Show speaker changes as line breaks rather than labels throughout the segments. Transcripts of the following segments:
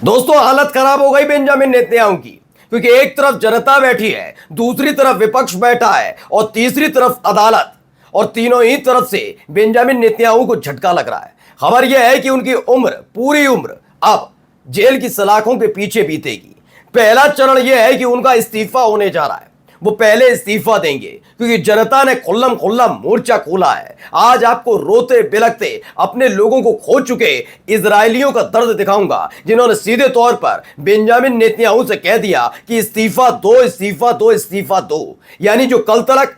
दोस्तों, हालत खराब हो गई बेंजामिन नेतन्याहू की, क्योंकि एक तरफ जनता बैठी है, दूसरी तरफ विपक्ष बैठा है और तीसरी तरफ अदालत, और तीनों ही तरफ से बेंजामिन नेतन्याहू को झटका लग रहा है। खबर यह है कि उनकी उम्र, पूरी उम्र अब जेल की सलाखों के पीछे बीतेगी। पहला चरण यह है कि उनका इस्तीफा होने जा रहा है। वो पहले इस्तीफा देंगे क्योंकि जनता ने खुल्लम खुल्ला मोर्चा खोला है। आज आपको रोते बिलखते अपने लोगों को खो चुके इजरायलियों का दर्द दिखाऊंगा, जिन्होंने सीधे तौर पर बेंजामिन नेतन्याहू से कह दिया कि इस्तीफा दो, इस्तीफा दो, इस्तीफा दो। यानी जो कल तक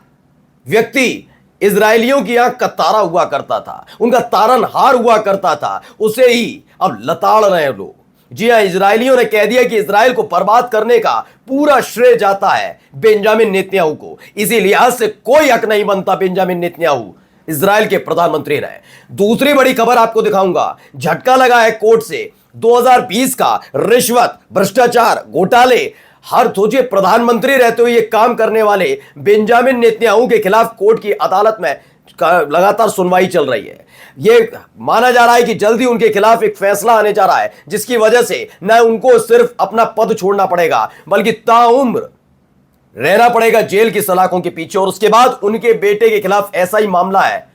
व्यक्ति इजरायलियों की आंख का तारा हुआ करता था, उनका तारनहार हुआ करता था, उसे ही अब लताड़ रहे हैं लोग। जी हां, इजरायलियों ने कह दिया कि इजराइल को बर्बाद करने का पूरा श्रेय जाता है बेंजामिन नेतन्याहू को। इसी लिहाज से कोई हक नहीं बनता बेंजामिन नेतन्याहू इजराइल के प्रधानमंत्री रहे। दूसरी बड़ी खबर आपको दिखाऊंगा। झटका लगा है कोर्ट से 2020 का रिश्वत, भ्रष्टाचार, घोटाले, हर सोचिए प्रधानमंत्री रहते हुए ये काम करने वाले बेंजामिन नेतन्याहू के खिलाफ कोर्ट की अदालत में लगातार सुनवाई चल रही है। यह माना जा रहा है कि जल्दी उनके खिलाफ एक फैसला आने जा रहा है, जिसकी वजह से न उनको सिर्फ अपना पद छोड़ना पड़ेगा, बल्कि ताउम्र रहना पड़ेगा जेल की सलाखों के पीछे। और उसके बाद उनके बेटे के खिलाफ ऐसा ही मामला है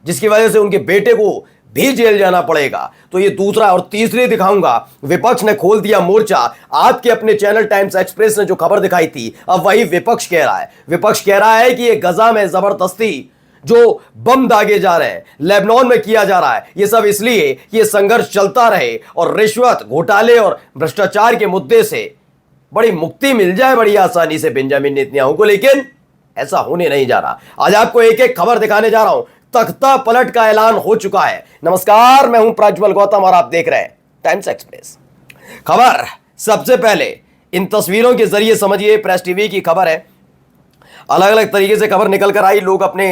जिसकी वजह से उनके बेटे को भी जेल जाना पड़ेगा। तो ये दूसरा। और तीसरी दिखाऊंगा, विपक्ष ने खोल दिया मोर्चा। आपके अपने चैनल टाइम्स एक्सप्रेस ने जो खबर दिखाई थी, अब वही विपक्ष कह रहा है। विपक्ष कह रहा है कि ये गजा में जबरदस्ती जो बम दागे जा रहे हैं, लेबनान में किया जा रहा है, ये सब इसलिए कि ये संघर्ष चलता रहे और रिश्वत, घोटाले और भ्रष्टाचार के मुद्दे से बड़ी मुक्ति मिल जाए बड़ी आसानी से बेंजामिन नेतन्याहू को। लेकिन ऐसा होने नहीं जा रहा। आज आपको एक एक खबर दिखाने जा रहा हूं। तख्ता पलट का ऐलान हो चुका है। नमस्कार, मैं हूं प्रज्वल गौतम और आप देख रहे हैं टाइम्स एक्सप्रेस। खबर सबसे पहले इन तस्वीरों के जरिए समझिए। प्रेस टीवी की खबर है। अलग अलग तरीके से खबर निकल कर आई। लोग अपने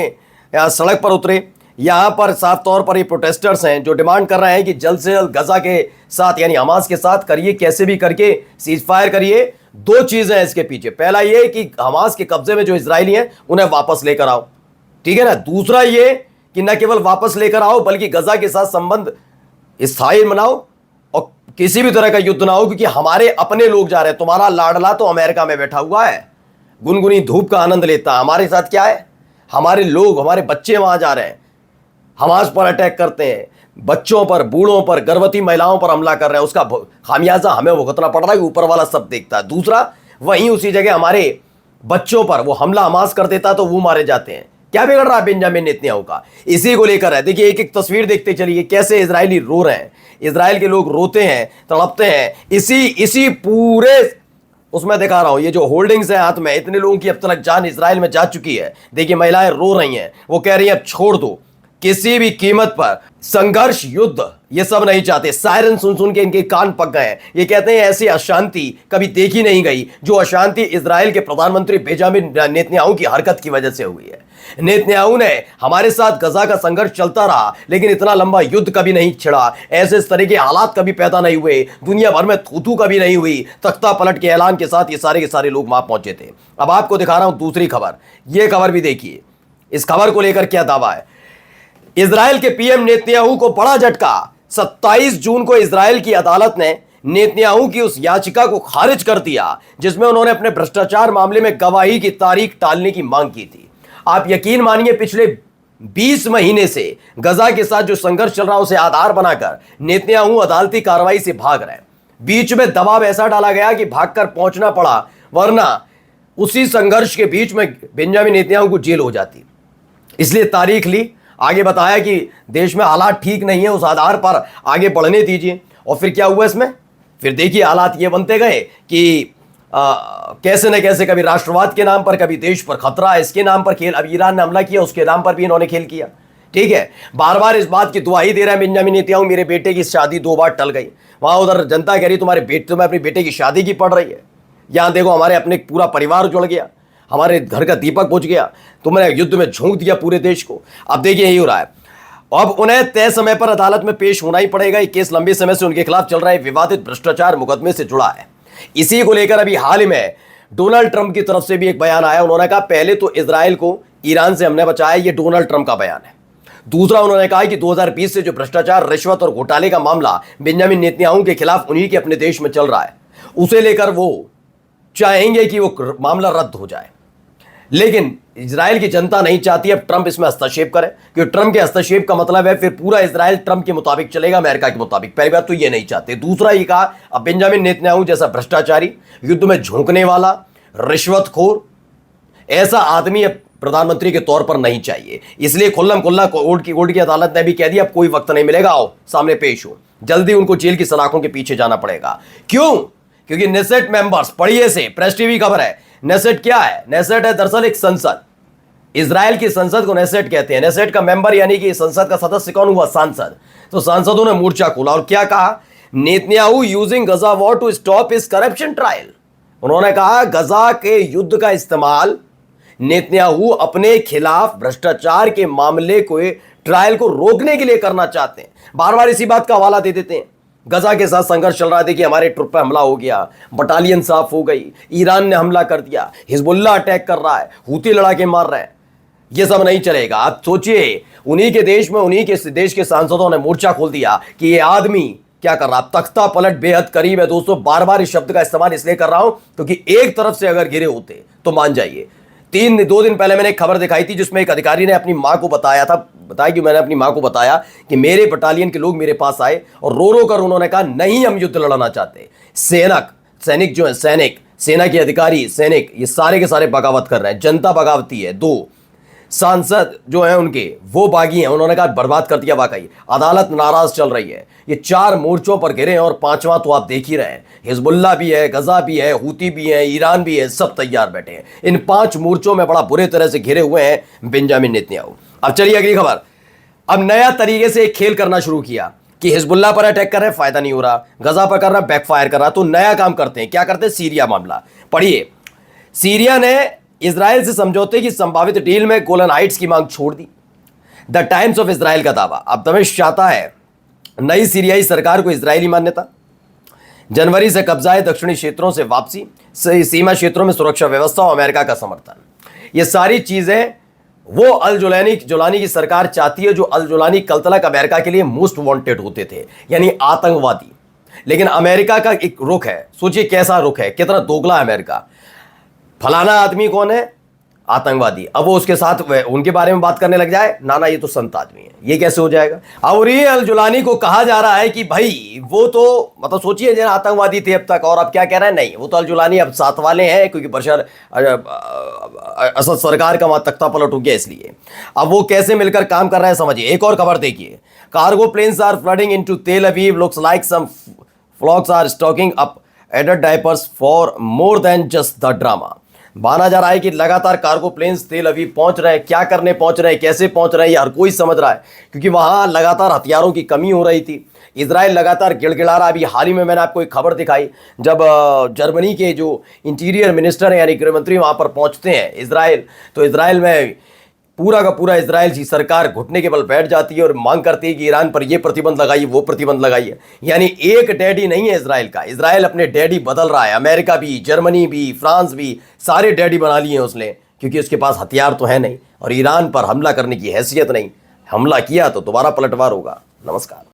यहाँ सड़क पर उतरे। यहाँ पर साफ तौर पर ये प्रोटेस्टर्स हैं जो डिमांड कर रहे हैं कि जल्द से जल्द गजा के साथ यानी हमास के साथ करिए, कैसे भी करके सीज फायर करिए। दो चीज़ें हैं इसके पीछे। पहला ये कि हमास के कब्जे में जो इजरायली हैं उन्हें वापस लेकर आओ, ठीक है ना। दूसरा ये कि न केवल वापस लेकर आओ बल्कि गजा के साथ संबंध स्थायी बनाओ और किसी भी तरह का युद्ध ना हो, क्योंकि हमारे अपने लोग जा रहे हैं। तुम्हारा लाडला तो अमेरिका में बैठा हुआ है, गुनगुनी धूप का आनंद लेता है। हमारे साथ क्या है? हमारे लोग, हमारे बच्चे वहां जा रहे हैं, हमास पर अटैक करते हैं, बच्चों पर, बूढ़ों पर, गर्भवती महिलाओं पर हमला कर रहे हैं। उसका खामियाजा हमें भुगतना पड़ रहा है। ऊपर वाला सब देखता है। दूसरा, वहीं उसी जगह हमारे बच्चों पर वो हमला हमास कर देता तो वो मारे जाते हैं। क्या बिगड़ रहा है बेंजामिन नेतन्याहू का? इसी को लेकर है। देखिए, एक एक तस्वीर देखते चलिए कैसे इजरायली रो रहे हैं। इजराइल के लोग रोते हैं, तड़पते हैं। इसी पूरे उसमें दिखा रहा हूं। ये जो होल्डिंग्स है हाथ में, इतने लोगों की अब तक जान इजराइल में जा चुकी है। देखिए, महिलाएं रो रही हैं। वो कह रही हैं अब छोड़ दो, किसी भी कीमत पर संघर्ष, युद्ध ये सब नहीं चाहते। सायरन सुन सुन के इनके कान पक गए हैं। ये कहते हैं ऐसी अशांति कभी देखी नहीं गई जो अशांति इजराइल के प्रधानमंत्री बेंजामिन नेतन्याहू की हरकत की वजह से हुई है। नेतन्याहू ने हमारे साथ गजा का संघर्ष चलता रहा, लेकिन इतना लंबा युद्ध कभी नहीं छिड़ा, ऐसे इस तरह के हालात कभी पैदा नहीं हुए, दुनिया भर में थू कभी नहीं हुई। तख्ता पलट के ऐलान के साथ ये सारे के सारे लोग वहां पहुंचे थे। अब आपको दिखा रहा हूं दूसरी खबर। यह खबर भी देखिए। इस खबर को लेकर क्या दावा है। इजराइल के पीएम नेतन्याहू को बड़ा झटका। 27 जून को इजराइल की अदालत ने नेतन्याहू की उस याचिका को खारिज कर दिया जिसमें उन्होंने अपने भ्रष्टाचार मामले में गवाही की तारीख टालने की मांग की थी। आप यकीन मानिए, पिछले 20 महीने से गजा के साथ जो संघर्ष चल रहा है उसे आधार बनाकर नेतन्याहू अदालती कार्रवाई से भाग रहे हैं। बीच में दबाव ऐसा डाला गया कि भागकर पहुंचना पड़ा, वरना उसी संघर्ष के बीच में बेंजामिन नेतन्याहू को जेल हो जाती। इसलिए तारीख ली। आगे बताया कि देश में हालात ठीक नहीं है, उस आधार पर आगे बढ़ने दीजिए। और फिर क्या हुआ इसमें? फिर देखिए, हालात ये बनते गए कि कैसे न कैसे कभी राष्ट्रवाद के नाम पर, कभी देश पर खतरा है इसके नाम पर खेल। अब ईरान ने हमला किया, उसके नाम पर भी इन्होंने खेल किया, ठीक है। बार बार इस बात की दुहाई दे रहा है बेंजामिन नेतन्याहू, मेरे बेटे की शादी 2 बार टल गई। वहां उधर जनता कह रही तुम्हें अपने बेटे की शादी की पड़ रही है। यहां देखो, हमारे अपने पूरा परिवार जुड़ गया, हमारे घर का दीपक बुझ गया, तुमने युद्ध में झोंक दिया पूरे देश को। अब देखिए यही हो रहा है। अब उन्हें तय समय पर अदालत में पेश होना ही पड़ेगा। ये केस लंबे समय से उनके खिलाफ चल रहा है, विवादित भ्रष्टाचार मुकदमे से जुड़ा है। इसी को लेकर अभी हाल ही में डोनाल्ड ट्रंप की तरफ से भी एक बयान आया। उन्होंने कहा पहले तो इजराइल को ईरान से हमने बचाया, ये डोनाल्ड ट्रंप का बयान है। दूसरा, उन्होंने कहा कि 2020 से जो भ्रष्टाचार, रिश्वत और घोटाले का मामला बेंजामिन नेतन्याहू के खिलाफ उन्हीं के अपने देश में चल रहा है, उसे लेकर वो चाहेंगे कि वो मामला रद्द हो जाए। लेकिन इजराइल की जनता नहीं चाहती अब ट्रंप इसमें हस्तक्षेप करे, क्योंकि ट्रंप के हस्तक्षेप का मतलब है फिर पूरा इजराइल ट्रंप के मुताबिक चलेगा, अमेरिका के मुताबिक। पहली बात तो ये नहीं चाहते। दूसरा ये कहा, अब बेंजामिन नेतन्याहू जैसा भ्रष्टाचारी, युद्ध में झोंकने वाला, रिश्वतखोर ऐसा आदमी अब प्रधानमंत्री के तौर पर नहीं चाहिए। इसलिए खुल्लम खुल्ला कोर्ट की अदालत ने भी कह दिया अब कोई वक्त नहीं मिलेगा, आओ सामने पेश हो, जल्दी उनको जेल की सलाखों के पीछे जाना पड़ेगा। क्यों? क्योंकि नेसेट मेंबर्स, पढ़िए से, प्रेस टीवी खबर है। नेसेट क्या है? नेसेट है दरअसल एक संसद, इजराइल की संसद को नेसेट कहते हैं। नेसेट का मेंबर यानी कि संसद का सदस्य कौन हुआ? सांसद। तो सांसदों ने मोर्चा खोला और क्या कहा? Netanyahu using Gaza war to stop his corruption trial. उन्होंने कहा गजा के युद्ध का इस्तेमाल नेतन्याहू अपने खिलाफ भ्रष्टाचार के मामले को, ट्रायल को रोकने के लिए करना चाहते हैं। बार बार इसी बात का हवाला दे देते हैं। गजा के साथ संघर्ष चल रहा है, देखिए हमारे ट्रुप पे हमला हो गया, बटालियन साफ हो गई, ईरान ने हमला कर दिया, हिजबुल्लाह अटैक कर रहा है, हूती लड़ाके मार रहे हैं। ये सब नहीं चलेगा। आप सोचिए, उन्हीं के देश में उन्हीं के देश के सांसदों ने मोर्चा खोल दिया कि ये आदमी क्या कर रहा है, तख्ता पलट बेहद करीब है। दोस्तों, बार बार इस शब्द का इस्तेमाल इसलिए कर रहा हूं क्योंकि एक तरफ से अगर गिरे होते तो मान जाइए। 2 दिन पहले मैंने एक खबर दिखाई थी जिसमें एक अधिकारी ने अपनी मां को बताया कि मैंने अपनी मां को बताया कि मेरे बटालियन के लोग मेरे पास आए और रो रो कर उन्होंने कहा नहीं, हम युद्ध लड़ना चाहते। सैनिक जो है, सेना के अधिकारी, सैनिक, ये सारे के सारे बगावत कर रहे हैं, जनता बगावती है। 2 सांसद जो हैं उनके, वो बागी हैं, उन्होंने कहा बर्बाद कर दिया। वाकई अदालत नाराज चल रही है। ये 4 मोर्चों पर घिरे हैं और 5वां तो आप देख ही रहे हैं। हिजबुल्लाह भी है, गजा भी है, हूती भी है, ईरान भी है, सब तैयार बैठे हैं। इन 5 मोर्चों में बड़ा बुरे तरह से घिरे हुए हैं बेंजामिन नेतन्याहू। अब चलिए अगली खबर। अब नया तरीके से एक खेल करना शुरू किया कि हिजबुल्लाह पर अटैक कर रहे हैं, फायदा नहीं हो रहा, गजा पर कर रहा है, बैकफायर कर रहा, तो नया काम करते हैं। क्या करते हैं? सीरिया मामला पढ़िए। सीरिया ने इजराइल से समझौते की संभावित डील में गोलन हाइट्स की मांग छोड़ दी। द टाइम्स ऑफ इजराइल का दावा। अब दमिश्क चाहता है नई सीरियाई सरकार को इजरायली मान्यता, जनवरी से कब्जाए दक्षिणी क्षेत्रों से वापसी, सीमा क्षेत्रों में सुरक्षा व्यवस्था और अमेरिका का समर्थन। ये सारी चीजें वो जुलानी की सरकार चाहती है, जो जुलानी कल तक अमेरिका के लिए मोस्ट वांटेड होते थे, यानी आतंकवादी। लेकिन अमेरिका का एक रुख है, सोचिए कैसा रुख है, कितना दोगला है अमेरिका। फलाना आदमी कौन है? आतंकवादी। अब वो उसके साथ उनके बारे में बात करने लग जाए, ना ये तो संत आदमी है, ये कैसे हो जाएगा? और ये अल जुलानी को कहा जा रहा है कि भाई वो तो मतलब सोचिए जरा आतंकवादी थे अब तक, और अब क्या कह रहे हैं? नहीं, वो तो अल जुलानी अब साथ वाले हैं, क्योंकि बशर असद सरकार का वहां तख्ता पलट हो गया, इसलिए अब वो कैसे मिलकर काम कर रहे हैं समझिए। एक और खबर देखिए। Cargo planes are flooding into Tel Aviv, looks like some folks are stocking up adult diapers for more than just the drama. माना जा रहा है कि लगातार कार्गो प्लेन्स तेल अवीव पहुंच रहे हैं। क्या करने पहुंच रहे हैं, कैसे पहुंच रहे हैं, ये हर कोई समझ रहा है, क्योंकि वहां लगातार हथियारों की कमी हो रही थी। इजराइल लगातार गिड़गिड़ा रहा। अभी हाल ही में मैंने आपको एक खबर दिखाई, जब जर्मनी के जो इंटीरियर मिनिस्टर हैं यानी गृहमंत्री वहां पर पहुंचते हैं इजराइल, तो इजराइल में पूरा का पूरा इजराइल की सरकार घुटने के बल बैठ जाती है और मांग करती है कि ईरान पर ये प्रतिबंध लगाइए, वो प्रतिबंध लगाइए। यानी एक डैडी नहीं है इजराइल का, इजराइल अपने डैडी बदल रहा है। अमेरिका भी, जर्मनी भी, फ्रांस भी, सारे डैडी बना लिए हैं उसने, क्योंकि उसके पास हथियार तो है नहीं और ईरान पर हमला करने की हैसियत नहीं। हमला किया तो दोबारा पलटवार होगा। नमस्कार।